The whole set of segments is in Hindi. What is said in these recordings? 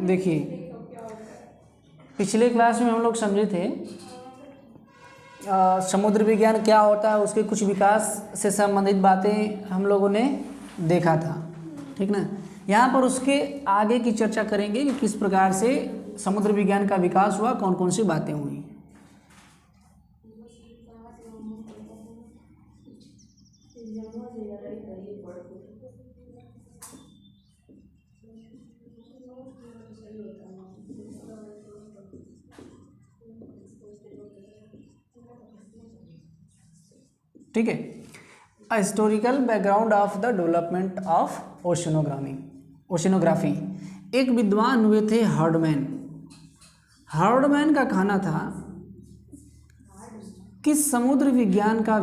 देखिए पिछले क्लास में हम लोग समझे थे समुद्र विज्ञान क्या होता है, उसके कुछ विकास से संबंधित बातें हम लोगों ने देखा था, ठीक ना। यहाँ पर उसके आगे की चर्चा करेंगे कि किस प्रकार से समुद्र विज्ञान का विकास हुआ, कौन कौन सी बातें हुई। ठीक है, historical background of the development of oceanography. एक विद्वान हुए थे हर्डमैन। हर्डमैन का कहना था कि समुद्र विज्ञान का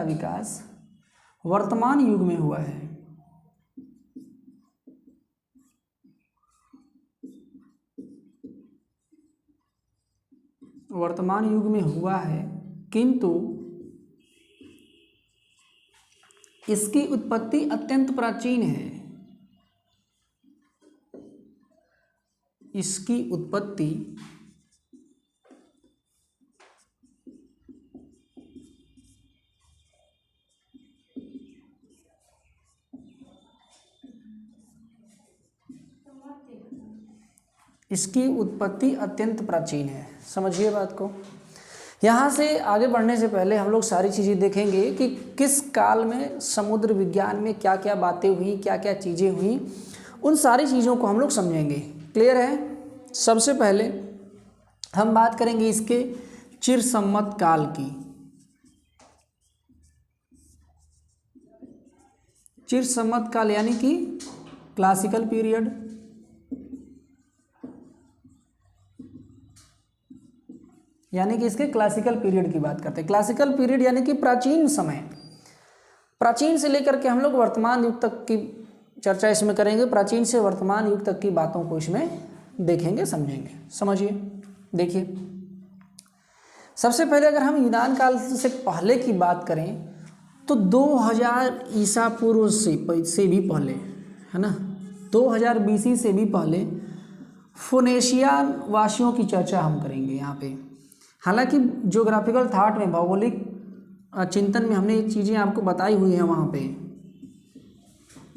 विकास वर्तमान युग में हुआ है। वर्तमान युग में हुआ है, किंतु इसकी उत्पत्ति अत्यंत प्राचीन है। इसकी उत्पत्ति अत्यंत प्राचीन है। समझिए बात को। यहाँ से आगे बढ़ने से पहले हम लोग सारी चीज़ें देखेंगे कि किस काल में समुद्र विज्ञान में क्या क्या बातें हुई, क्या क्या चीज़ें हुई, उन सारी चीज़ों को हम लोग समझेंगे। क्लियर है। सबसे पहले हम बात करेंगे इसके चिरसम्मत काल की। चिरसम्मत काल यानी कि क्लासिकल पीरियड। यानी कि इसके क्लासिकल पीरियड की बात करते हैं। क्लासिकल पीरियड यानी कि प्राचीन समय, प्राचीन से लेकर के हम लोग वर्तमान युग तक की चर्चा इसमें करेंगे। प्राचीन से वर्तमान युग तक की बातों को इसमें देखेंगे, समझेंगे। समझिए, देखिए, सबसे पहले अगर हम यूनान काल से पहले की बात करें तो 2000 ईसा पूर्व से भी पहले, है ना, 2000 बीसी से भी पहले फोनेशिया वासियों की चर्चा हम करेंगे यहाँ पे। हालांकि ज्योग्राफिकल थाट में, भौगोलिक चिंतन में हमने ये चीज़ें आपको बताई हुई हैं वहाँ पे।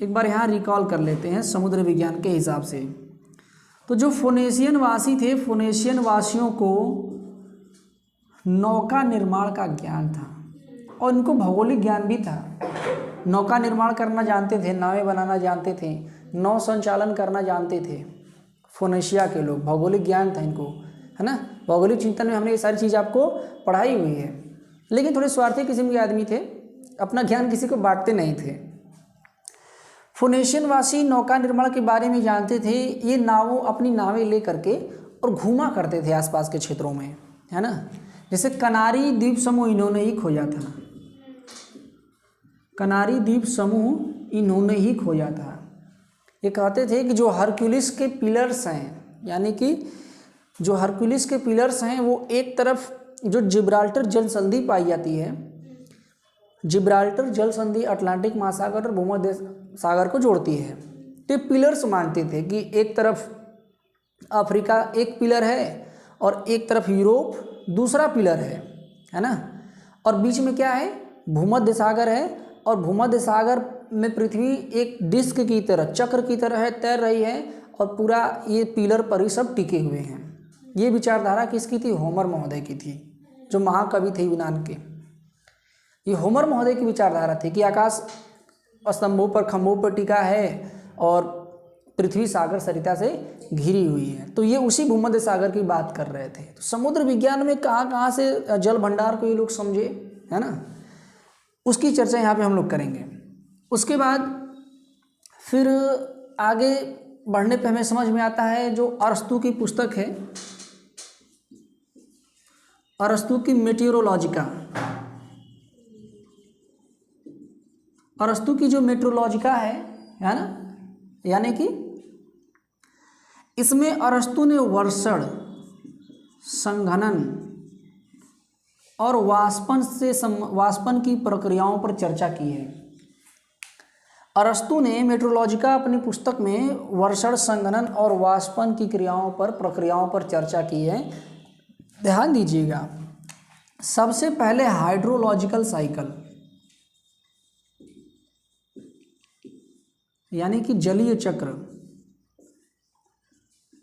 एक बार यहाँ रिकॉल कर लेते हैं समुद्र विज्ञान के हिसाब से। तो जो फोनेशियन वासी थे, फोनेशियन वासियों को नौका निर्माण का ज्ञान था और इनको भौगोलिक ज्ञान भी था। नौका निर्माण करना जानते थे, नावें बनाना जानते थे, नौ संचालन करना जानते थे फोनेशिया के लोग। भौगोलिक ज्ञान था इनको, है ना। भौगोलिक चिंतन में हमने ये सारी चीज़ आपको पढ़ाई हुई है। लेकिन थोड़े स्वार्थी किस्म के आदमी थे, अपना ज्ञान किसी को बांटते नहीं थे। फोनेशियन वासी नौका निर्माण के बारे में जानते थे। ये अपनी नावें ले करके और घूमा करते थे आसपास के क्षेत्रों में, है ना। जैसे कनारी द्वीप समूह इन्होंने ही खोजा था। कनारी द्वीप समूह इन्होंने ही खोजा था। ये कहते थे कि जो हरक्यूलिस के पिलर्स हैं, यानी कि जो हरक्यूलिस के पिलर्स हैं, वो एक तरफ जो जिब्राल्टर जल संधि पाई जाती है, जिब्राल्टर जल संधि अटलांटिक महासागर और भूमध्य सागर को जोड़ती है। तो पिलर्स मानते थे कि एक तरफ अफ्रीका एक पिलर है और एक तरफ यूरोप दूसरा पिलर है ना। और बीच में क्या है, भूमध्य सागर है, और भूमध्य सागर में पृथ्वी एक डिस्क की तरह, चक्र की तरह है, तैर रही है, और पूरा ये पिलर पर ही सब टिके हुए हैं। ये विचारधारा किसकी थी? होमर महोदय की थी, जो महाकवि थे यूनान के। ये होमर महोदय की विचारधारा थी कि आकाश स्तंभों पर, खंभों पर टिका है और पृथ्वी सागर सरिता से घिरी हुई है। तो ये उसी भूमध्य सागर की बात कर रहे थे। तो समुद्र विज्ञान में कहाँ कहाँ से जल भंडार को ये लोग समझे, है ना, उसकी चर्चा यहाँ पे हम लोग करेंगे। उसके बाद फिर आगे बढ़ने पे हमें समझ में आता है जो अरस्तु की पुस्तक है, अरस्तु की मेटियोरोलॉजिका। अरस्तु की जो मेट्रोलॉजिका है ना, यानी कि इसमें अरस्तु ने वर्षण, संघनन और वाष्पन की प्रक्रियाओं पर चर्चा की है। अरस्तु ने मेट्रोलॉजिका अपनी पुस्तक में वर्षण, संघनन और वाष्पन की प्रक्रियाओं पर चर्चा की है। ध्यान दीजिएगा, सबसे पहले हाइड्रोलॉजिकल साइकिल यानी कि जलीय चक्र।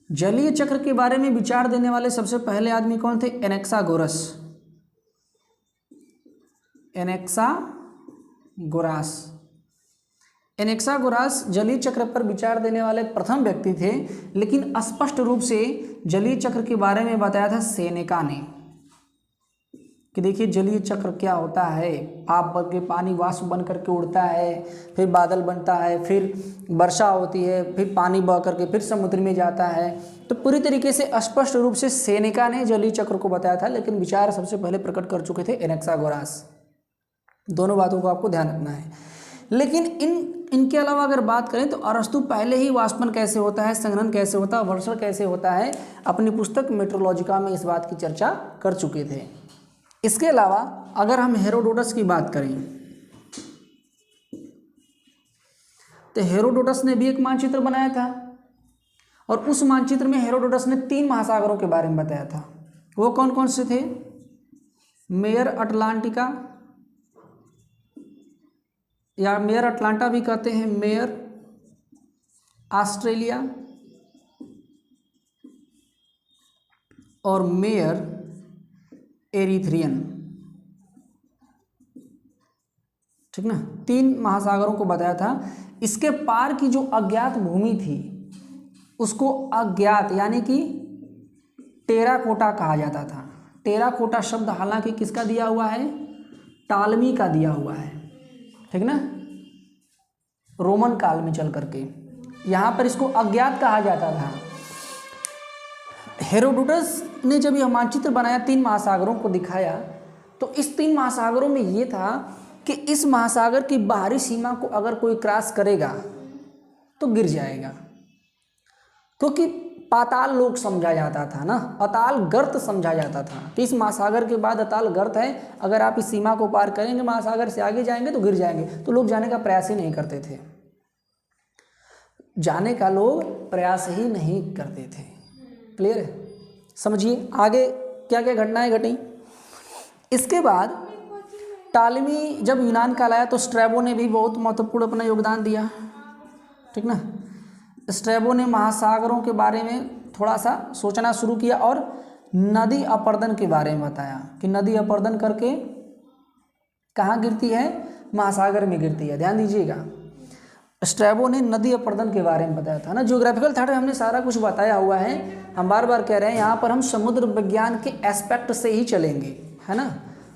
जलीय चक्र के बारे में विचार देने वाले सबसे पहले आदमी कौन थे? एनेक्सागोरस। एनेक्सागोरस जलीय चक्र पर विचार देने वाले प्रथम व्यक्ति थे, लेकिन स्पष्ट रूप से जलीय चक्र के बारे में बताया था सेनेका ने कि देखिए जलीय चक्र क्या होता है। भाप बन के पानी वाष्प बन करके उड़ता है, फिर बादल बनता है, फिर वर्षा होती है, फिर पानी बह करके फिर समुद्र में जाता है। तो पूरी तरीके से स्पष्ट रूप से सेनेका ने जलीय चक्र को बताया था, लेकिन विचार सबसे पहले प्रकट कर चुके थे एनेक्सागोरस। दोनों बातों को आपको ध्यान रखना है। लेकिन इनके अलावा अगर बात करें तो अरस्तु पहले ही वाष्पन कैसे होता है, संघनन कैसे होता है, वर्षण कैसे होता है, अपनी पुस्तक मेट्रोलॉजिका में इस बात की चर्चा कर चुके थे। इसके अलावा अगर हम हेरोडोटस की बात करें तो हेरोडोटस ने भी एक मानचित्र बनाया था, और उस मानचित्र में हेरोडोटस ने 3 महासागरों के बारे में बताया था। वो कौन कौन से थे? मेयर अटलांटिका, या मेयर अटलांटा भी कहते हैं, मेयर ऑस्ट्रेलिया और मेयर एरिथ्रियन। ठीक ना, 3 महासागरों को बताया था। इसके पार की जो अज्ञात भूमि थी उसको अज्ञात यानी कि टेराकोटा कहा जाता था। टेराकोटा शब्द हालांकि किसका दिया हुआ है? टालमी का दिया हुआ है, ठीक ना, रोमन काल में चल करके यहाँ पर इसको अज्ञात कहा जाता था। हेरोडोटस ने जब यह मानचित्र बनाया, 3 महासागरों को दिखाया, तो इस 3 महासागरों में ये था कि इस महासागर की बाहरी सीमा को अगर कोई क्रॉस करेगा तो गिर जाएगा, क्योंकि पाताल लोक समझा जाता था ना, अताल गर्त समझा जाता था कि इस महासागर के बाद अताल गर्त है, अगर आप इस सीमा को पार करेंगे, महासागर से आगे जाएंगे तो गिर जाएंगे। तो लोग जाने का प्रयास ही नहीं करते थे, जाने का लोग प्रयास ही नहीं करते थे। क्लियर है? समझिए आगे क्या क्या घटनाएं घटी। इसके बाद टालमी जब यूनान काल आया तो स्ट्रैबो ने भी बहुत महत्वपूर्ण अपना योगदान दिया, ठीक ना। स्ट्रैबो ने महासागरों के बारे में थोड़ा सा सोचना शुरू किया और नदी अपर्दन के बारे में बताया कि नदी अपर्दन करके कहाँ गिरती है? महासागर में गिरती है। ध्यान दीजिएगा, स्ट्रैबो ने नदी अपर्दन के बारे में बताया था ना। ज्योग्राफिकल थॉट में हमने सारा कुछ बताया हुआ है, हम बार बार कह रहे हैं यहाँ पर हम समुद्र विज्ञान के एस्पेक्ट से ही चलेंगे, है ना।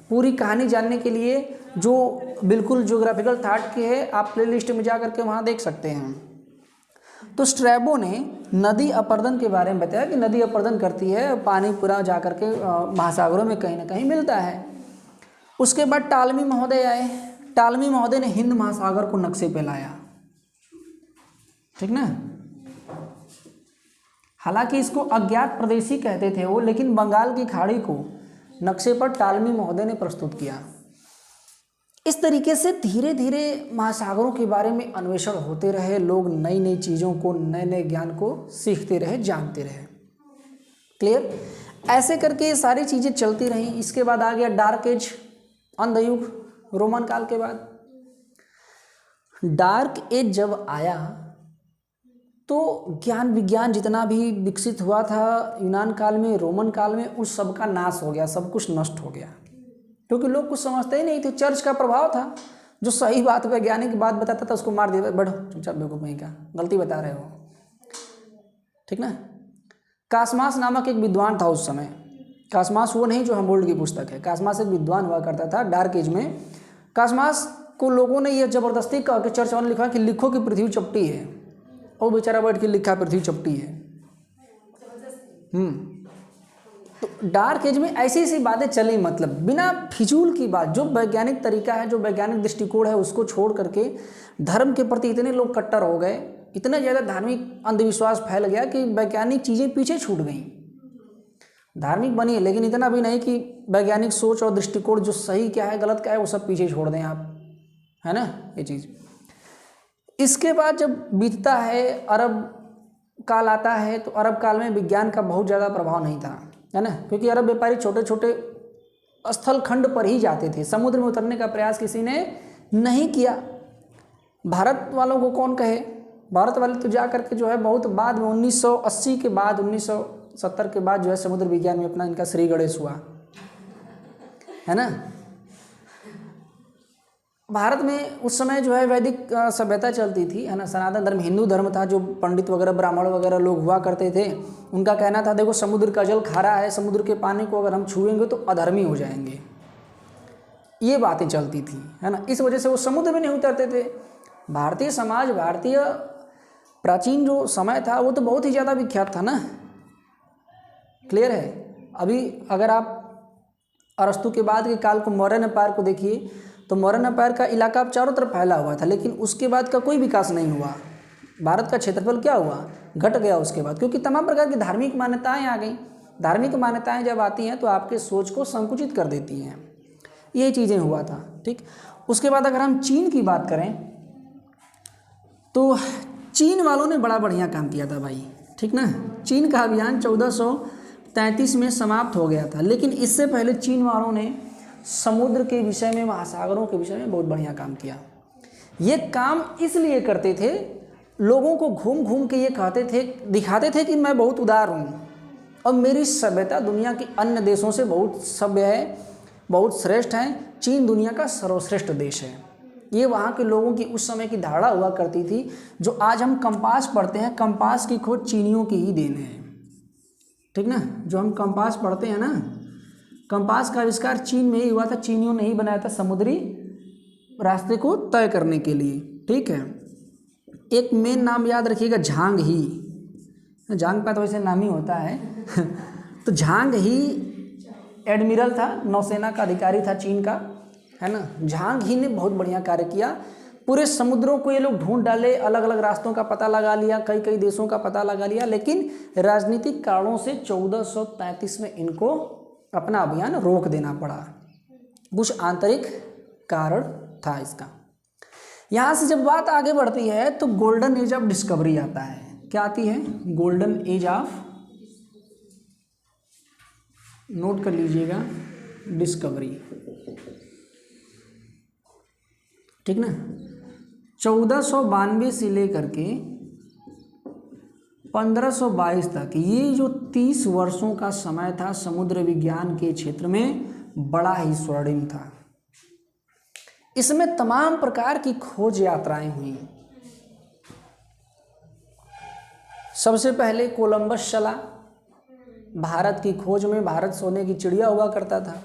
पूरी कहानी जानने के लिए जो बिल्कुल ज्योग्राफिकल थॉट के है, आप प्ले लिस्ट में जा करके वहाँ देख सकते हैं। तो स्ट्रैबो ने नदी अपर्दन के बारे में बताया कि नदी अपर्दन करती है, पानी पूरा जा करके महासागरों में कहीं ना कहीं मिलता है। उसके बाद टालमी महोदय आए। टालमी महोदय ने हिंद महासागर को नक्शे पे लाया, ठीक ना। हालांकि इसको अज्ञात प्रदेश ही कहते थे वो, लेकिन बंगाल की खाड़ी को नक्शे पर टालमी महोदय ने प्रस्तुत किया। इस तरीके से धीरे धीरे महासागरों के बारे में अन्वेषण होते रहे, लोग नई नई चीज़ों को, नए नए ज्ञान को सीखते रहे, जानते रहे। क्लियर? ऐसे करके ये सारी चीज़ें चलती रहीं। इसके बाद आ गया डार्क एज, अंधयुग, रोमन काल के बाद। डार्क एज जब आया तो ज्ञान विज्ञान जितना भी विकसित हुआ था यूनान काल में, रोमन काल में, उस सब का नाश हो गया, सब कुछ नष्ट हो गया, क्योंकि लोग कुछ समझते ही नहीं थे। चर्च का प्रभाव था, जो सही बात वैज्ञानिक बात बताता था उसको मार दिया, बढ़ो चुपचाप बेवकूफ नहीं का, गलती बता रहे हो, ठीक ना। कासमास नामक एक विद्वान था उस समय। कासमास वो नहीं जो हमबोल्ट की पुस्तक है, कासमास एक विद्वान हुआ करता था डार्क एज में। कासमास को लोगों ने यह जबरदस्ती कहा कि चर्च वालों ने लिखा कि लिखो कि पृथ्वी चपटी है, और बेचारा बैठ के लिखा पृथ्वी चपटी है। तो डार्क एज में ऐसी ऐसी बातें चली, मतलब बिना फिजूल की बात, जो वैज्ञानिक तरीका है, जो वैज्ञानिक दृष्टिकोण है, उसको छोड़ करके धर्म के प्रति इतने लोग कट्टर हो गए, इतना ज़्यादा धार्मिक अंधविश्वास फैल गया कि वैज्ञानिक चीज़ें पीछे छूट गई। धार्मिक बनिए, लेकिन इतना भी नहीं कि वैज्ञानिक सोच और दृष्टिकोण जो सही क्या है गलत क्या है वो सब पीछे छोड़ दें आप, है ना ये चीज़। इसके बाद जब बीतता है अरब काल आता है, तो अरब काल में विज्ञान का बहुत ज़्यादा प्रभाव नहीं था, है ना, क्योंकि अरब व्यापारी छोटे छोटे स्थल खंड पर ही जाते थे, समुद्र में उतरने का प्रयास किसी ने नहीं किया। भारत वालों को कौन कहे, भारत वाले तो जा करके जो है बहुत बाद में 1980 के बाद 1970 के बाद जो है समुद्र विज्ञान में अपना इनका श्री गणेश हुआ, है ना। भारत में उस समय जो है वैदिक सभ्यता चलती थी, है ना, सनातन धर्म हिंदू धर्म था, जो पंडित वगैरह ब्राह्मण वगैरह लोग हुआ करते थे, उनका कहना था देखो समुद्र का जल खारा है, समुद्र के पानी को अगर हम छुएंगे तो अधर्मी हो जाएंगे, ये बातें चलती थी, है ना। इस वजह से वो समुद्र में नहीं उतरते थे। भारतीय समाज, भारतीय प्राचीन जो समय था वो तो बहुत ही ज़्यादा विख्यात था ना, क्लियर है। अभी अगर आप अरस्तु के बाद के काल को, मौर्य एम्पायर को देखिए, तो मौर्य एम्पायर का इलाका अब चारों तरफ फैला हुआ था, लेकिन उसके बाद का कोई विकास नहीं हुआ। भारत का क्षेत्रफल क्या हुआ, घट गया उसके बाद, क्योंकि तमाम प्रकार की धार्मिक मान्यताएं आ गई। धार्मिक मान्यताएं जब आती हैं तो आपके सोच को संकुचित कर देती हैं, ये चीज़ें हुआ था, ठीक। उसके बाद अगर हम चीन की बात करें तो चीन वालों ने बड़ा बढ़िया काम किया था भाई, ठीक ना। चीन का अभियान 1433 में समाप्त हो गया था, लेकिन इससे पहले चीन वालों ने समुद्र के विषय में, महासागरों के विषय में बहुत बढ़िया काम किया। ये काम इसलिए करते थे, लोगों को घूम घूम के ये कहते थे, दिखाते थे कि मैं बहुत उदार हूँ और मेरी सभ्यता दुनिया के अन्य देशों से बहुत सभ्य है, बहुत श्रेष्ठ है, चीन दुनिया का सर्वश्रेष्ठ देश है। ये वहाँ के लोगों की उस समय की धारणा हुआ करती थी। जो आज हम कंपास पढ़ते हैं, कंपास की खोज चीनियों की ही देन है, ठीक ना। जो हम कंपास पढ़ते हैं ना, कंपास का आविष्कार चीन में ही हुआ था, चीनियों ने ही बनाया था समुद्री रास्ते को तय करने के लिए, ठीक है। एक मेन नाम याद रखिएगा, झांग ही, झांग का तो वैसे नाम ही होता है तो झांग ही एडमिरल था, नौसेना का अधिकारी था चीन का, है ना। झांग ही ने बहुत बढ़िया कार्य किया, पूरे समुद्रों को ये लोग ढूंढ डाले, अलग अलग रास्तों का पता लगा लिया, कई कई देशों का पता लगा लिया, लेकिन राजनीतिक कारणों से 1433 में इनको अपना अभियान रोक देना पड़ा। कुछ आंतरिक कारण था इसका। यहाँ से जब बात आगे बढ़ती है तो गोल्डन एज ऑफ डिस्कवरी आता है। क्या आती है? गोल्डन एज ऑफ, नोट कर लीजिएगा, डिस्कवरी, ठीक ना। 1492 से लेकर के 1522 तक ये जो 30 वर्षों का समय था, समुद्र विज्ञान के क्षेत्र में बड़ा ही स्वर्णिम था। इसमें तमाम प्रकार की खोज यात्राएं हुई। सबसे पहले कोलंबस चला भारत की खोज में। भारत सोने की चिड़िया हुआ करता था,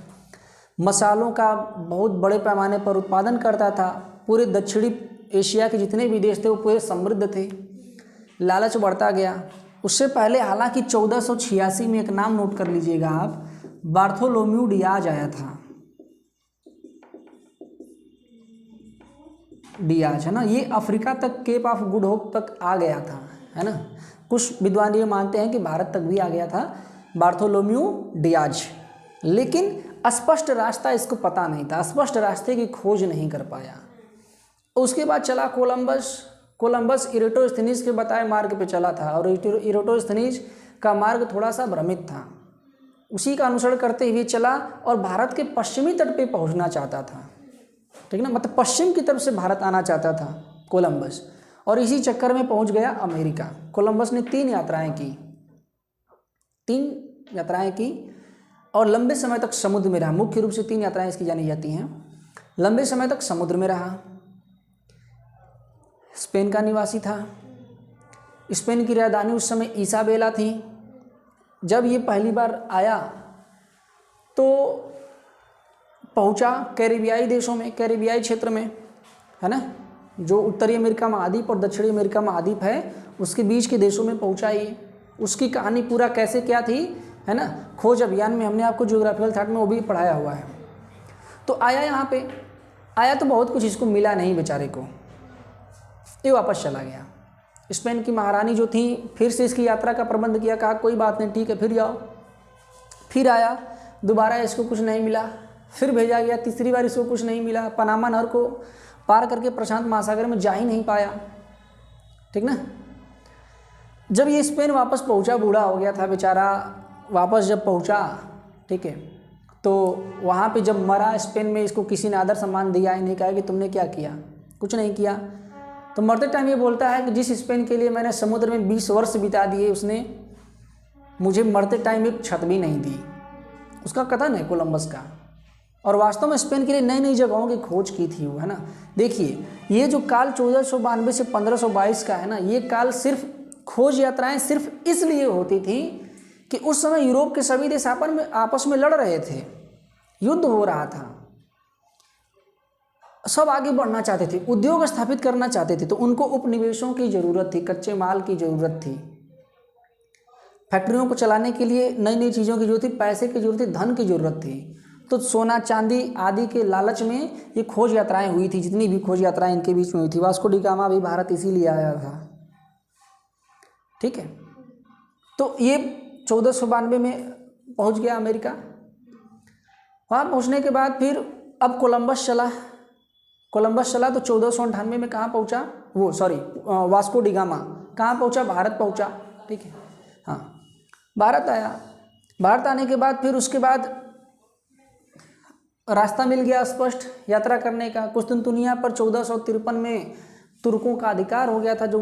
मसालों का बहुत बड़े पैमाने पर उत्पादन करता था। पूरे दक्षिणी एशिया के जितने भी देश थे वो पूरे समृद्ध थे। लालच बढ़ता गया। उससे पहले हालांकि 1486 में एक नाम नोट कर लीजिएगा आप, बार्थोलोम्यू डियाज आया था। डियाज, है ना, ये अफ्रीका तक, केप ऑफ गुड होप तक आ गया था, है ना। कुछ विद्वान ये मानते हैं कि भारत तक भी आ गया था बार्थोलोम्यू डियाज, लेकिन स्पष्ट रास्ता इसको पता नहीं था, स्पष्ट रास्ते की खोज नहीं कर पाया। उसके बाद चला कोलंबस इरेटोस्थनीज के बताए मार्ग पे चला था, और इरेटोस्थनीज का मार्ग थोड़ा सा भ्रमित था। उसी का अनुसरण करते हुए चला और भारत के पश्चिमी तट पे पहुंचना चाहता था, ठीक ना, मतलब पश्चिम की तरफ से भारत आना चाहता था कोलंबस, और इसी चक्कर में पहुंच गया अमेरिका। कोलंबस ने 3 यात्राएं की और लंबे समय तक समुद्र में रहा। मुख्य रूप से 3 यात्राएं इसकी जानी जाती हैं। लंबे समय तक समुद्र में रहा, स्पेन का निवासी था। स्पेन की राजधानी उस समय इसाबेला थी। जब ये पहली बार आया तो पहुंचा कैरिबियाई देशों में, कैरिबियाई क्षेत्र में, है ना, जो उत्तरी अमेरिका महाद्वीप और दक्षिणी अमेरिका महाद्वीप है उसके बीच के देशों में पहुंचा। ये उसकी कहानी पूरा कैसे क्या थी, है ना, खोज अभियान में हमने आपको ज्योग्राफिकल थॉट में वो भी पढ़ाया हुआ है। तो आया, यहाँ पे आया तो बहुत कुछ इसको मिला नहीं बेचारे को, ये वापस चला गया। स्पेन की महारानी जो थी फिर से इसकी यात्रा का प्रबंध किया, कहा कोई बात नहीं, ठीक है फिर जाओ। फिर आया, दोबारा इसको कुछ नहीं मिला, फिर भेजा गया, तीसरी बार इसको कुछ नहीं मिला, पनामा नहर को पार करके प्रशांत महासागर में जा ही नहीं पाया, ठीक ना। जब ये स्पेन वापस पहुंचा, बूढ़ा हो गया था बेचारा, वापस जब पहुंचा, ठीक है, तो वहाँ पे जब मरा स्पेन में, इसको किसी ने आदर सम्मान दिया ही नहीं, कहा कि तुमने क्या किया, कुछ नहीं किया। तो मरते टाइम ये बोलता है कि जिस स्पेन के लिए मैंने समुद्र में 20 वर्ष बिता दिए, उसने मुझे मरते टाइम एक छत भी नहीं दी। उसका कथन है कोलंबस का। और वास्तव में स्पेन के लिए नई नई जगहों की खोज की थी वो, है ना। देखिए ये जो काल 1492 से 1522 का है ना, ये काल सिर्फ खोज यात्राएं सिर्फ इसलिए होती थी कि उस समय यूरोप के सभी देश आपस में लड़ रहे थे, युद्ध हो रहा था, सब आगे बढ़ना चाहते थे, उद्योग स्थापित करना चाहते थे, तो उनको उपनिवेशों की ज़रूरत थी, कच्चे माल की ज़रूरत थी, फैक्ट्रियों को चलाने के लिए नई नई चीज़ों की जरूरत थी, पैसे की जरूरत थी, धन की ज़रूरत थी। तो सोना चांदी आदि के लालच में ये खोज यात्राएं हुई थी, जितनी भी खोज यात्राएं इनके बीच में हुई थी। वास्को डी गामा भी भारत इसीलिए आया था, ठीक है। तो ये 1492 में पहुंच गया अमेरिका। वहाँ पहुँचने के बाद फिर अब कोलंबस चला तो 1498 में कहाँ पहुँचा, वो सॉरी वास्को डी गामा कहाँ पहुँचा, भारत पहुँचा, ठीक है। हाँ, भारत आया। भारत आने के बाद फिर उसके बाद रास्ता मिल गया स्पष्ट यात्रा करने का। कुस्तुनतुनिया पर 1453 में तुर्कों का अधिकार हो गया था, जो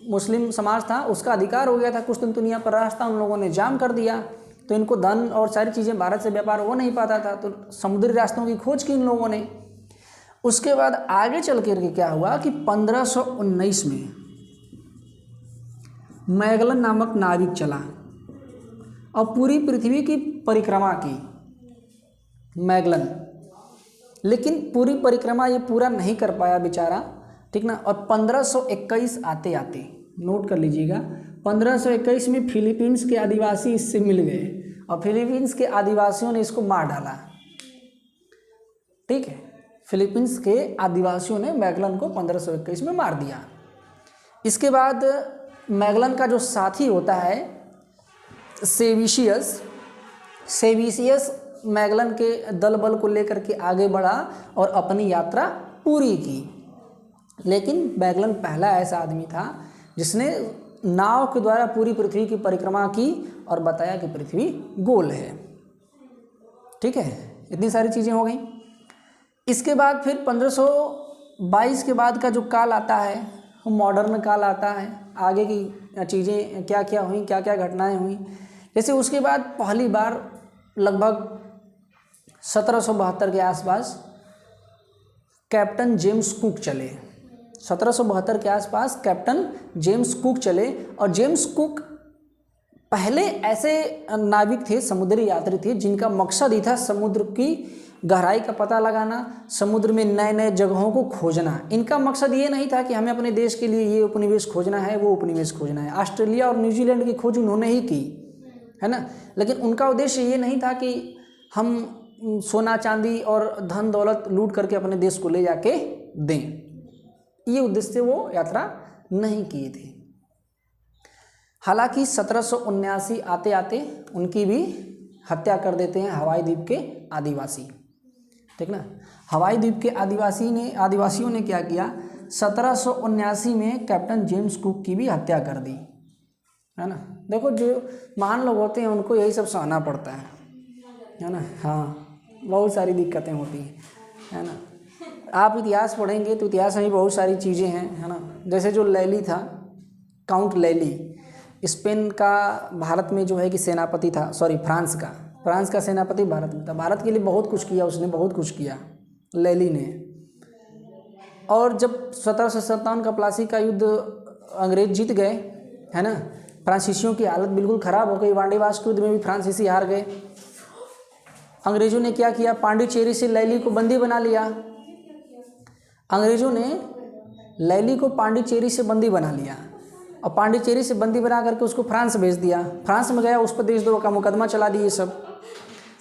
मुस्लिम समाज था उसका अधिकार हो गया था कुस्तुनतुनिया पर। रास्ता उन लोगों ने जाम कर दिया, तो इनको धन और सारी चीज़ें, भारत से व्यापार हो नहीं पाता था, तो समुद्री रास्तों की खोज की इन लोगों ने। उसके बाद आगे चल करके क्या हुआ कि 1519 में मैगलन नामक नाविक चला और पूरी पृथ्वी की परिक्रमा की मैगलन, लेकिन पूरी परिक्रमा ये पूरा नहीं कर पाया बेचारा, ठीक ना। और 1521 आते आते, नोट कर लीजिएगा, 1521 में फिलीपींस के आदिवासी इससे मिल गए और फिलीपींस के आदिवासियों ने इसको मार डाला, ठीक है। फिलीपींस के आदिवासियों ने मैगलन को 1521 में मार दिया। इसके बाद मैगलन का जो साथी होता है सेविसियस मैगलन के दल बल को लेकर के आगे बढ़ा और अपनी यात्रा पूरी की। लेकिन मैगलन पहला ऐसा आदमी था जिसने नाव के द्वारा पूरी पृथ्वी की परिक्रमा की और बताया कि पृथ्वी गोल है, ठीक है। इतनी सारी चीज़ें हो गई। इसके बाद फिर 1522 के बाद का जो काल आता है वो मॉडर्न काल आता है। आगे की चीज़ें क्या क्या हुई, क्या क्या घटनाएं हुई, जैसे उसके बाद पहली बार लगभग 1772 के आसपास कैप्टन जेम्स कुक चले। 1772 के आसपास कैप्टन जेम्स कुक चले, और जेम्स कुक पहले ऐसे नाविक थे, समुद्री यात्री थे, जिनका मकसद ही था समुद्र की गहराई का पता लगाना, समुद्र में नए नए जगहों को खोजना। इनका मकसद ये नहीं था कि हमें अपने देश के लिए ये उपनिवेश खोजना है, वो उपनिवेश खोजना है। ऑस्ट्रेलिया और न्यूजीलैंड की खोज उन्होंने ही की, है ना। लेकिन उनका उद्देश्य ये नहीं था कि हम सोना चांदी और धन दौलत लूट करके अपने देश को ले जाके दें, ये उद्देश्य से वो यात्रा नहीं किए थे। हालांकि 1779 आते आते उनकी भी हत्या कर देते हैं हवाई द्वीप के आदिवासी, ठीक ना। हवाई द्वीप के आदिवासियों ने क्या किया, 1779 में कैप्टन जेम्स कुक की भी हत्या कर दी, है ना। देखो जो महान लोग होते हैं उनको यही सब सहना पड़ता है ना। हाँ, बहुत सारी दिक्कतें होती हैं, है ना। आप इतिहास पढ़ेंगे तो इतिहास में बहुत सारी चीज़ें हैं, है ना। जैसे जो लैली था, काउंट लैली, स्पेन का भारत में जो है कि सेनापति था, सॉरी फ्रांस का सेनापति भारत में था। भारत के लिए बहुत कुछ किया उसने, बहुत कुछ किया लैली ने। और जब 1757 का प्लासी का युद्ध अंग्रेज जीत गए, है ना, फ्रांसीसियों की हालत बिल्कुल ख़राब हो गई। वांडीवास के युद्ध में भी फ्रांसीसी हार गए। अंग्रेज़ों ने क्या किया, पांडिचेरी से लैली को बंदी बना लिया। अंग्रेज़ों ने लैली को पांडिचेरी से बंदी बना लिया और पांडिचेरी से बंदी बना करके उसको फ्रांस भेज दिया। फ्रांस में गया, उस पर देशद्रोह का मुकदमा चला दिए सब,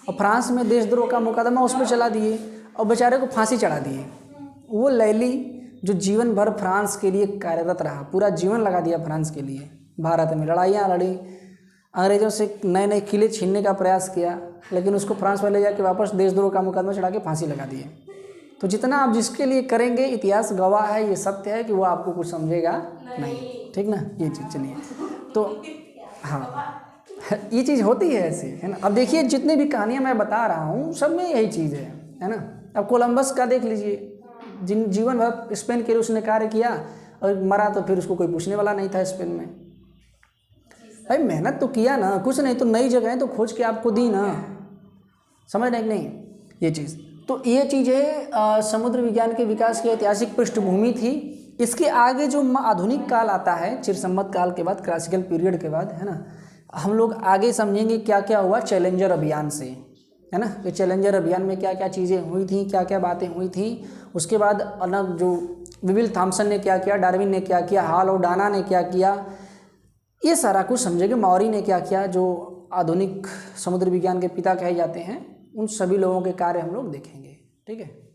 और फ्रांस में देशद्रोह का मुकदमा उस पर चला दिए और बेचारे को फांसी चढ़ा दिए। वो लैली जो जीवन भर फ्रांस के लिए कार्यरत रहा, पूरा जीवन लगा दिया फ्रांस के लिए, भारत में लड़ाइयाँ लड़ी, अंग्रेज़ों से नए नए किले छीनने का प्रयास किया, लेकिन उसको फ्रांस में ले जाके वापस देशद्रोह का मुकदमा चढ़ा के फांसी लगा दिए। तो जितना आप जिसके लिए करेंगे, इतिहास गवाह है, ये सत्य है कि वो आपको कुछ समझेगा नहीं। ठीक ना, ये चीज़ चलिए। तो हाँ, ये चीज़ होती है ऐसे, है ना। अब देखिए जितने भी कहानियाँ मैं बता रहा हूँ सब में यही चीज़ है ना। अब कोलंबस का देख लीजिए, जिन जीवन भर स्पेन के लिए उसने कार्य किया और मरा, तो फिर उसको कोई पूछने वाला नहीं था स्पेन में। भाई मेहनत तो किया ना, कुछ नहीं तो नई जगह तो खोज के आपको दी ना, समझ रहे कि नहीं ये चीज़। तो ये चीज़ें समुद्र विज्ञान के विकास की ऐतिहासिक पृष्ठभूमि थी। इसके आगे जो आधुनिक काल आता है, चिरसम्मत काल के बाद, क्लासिकल पीरियड के बाद, है ना, हम लोग आगे समझेंगे क्या क्या हुआ चैलेंजर अभियान से, है ना। ये चैलेंजर अभियान में क्या क्या चीज़ें हुई थी, क्या क्या बातें हुई थी। उसके बाद अलग जो विविल थॉम्सन ने क्या किया, डार्विन ने क्या किया, हॉल और डाना ने क्या किया, ये सारा कुछ समझेंगे। मौरी ने क्या किया, जो आधुनिक समुद्र विज्ञान के पिता कहे जाते हैं, उन सभी लोगों के कार्य हम लोग देखेंगे। ठीक है।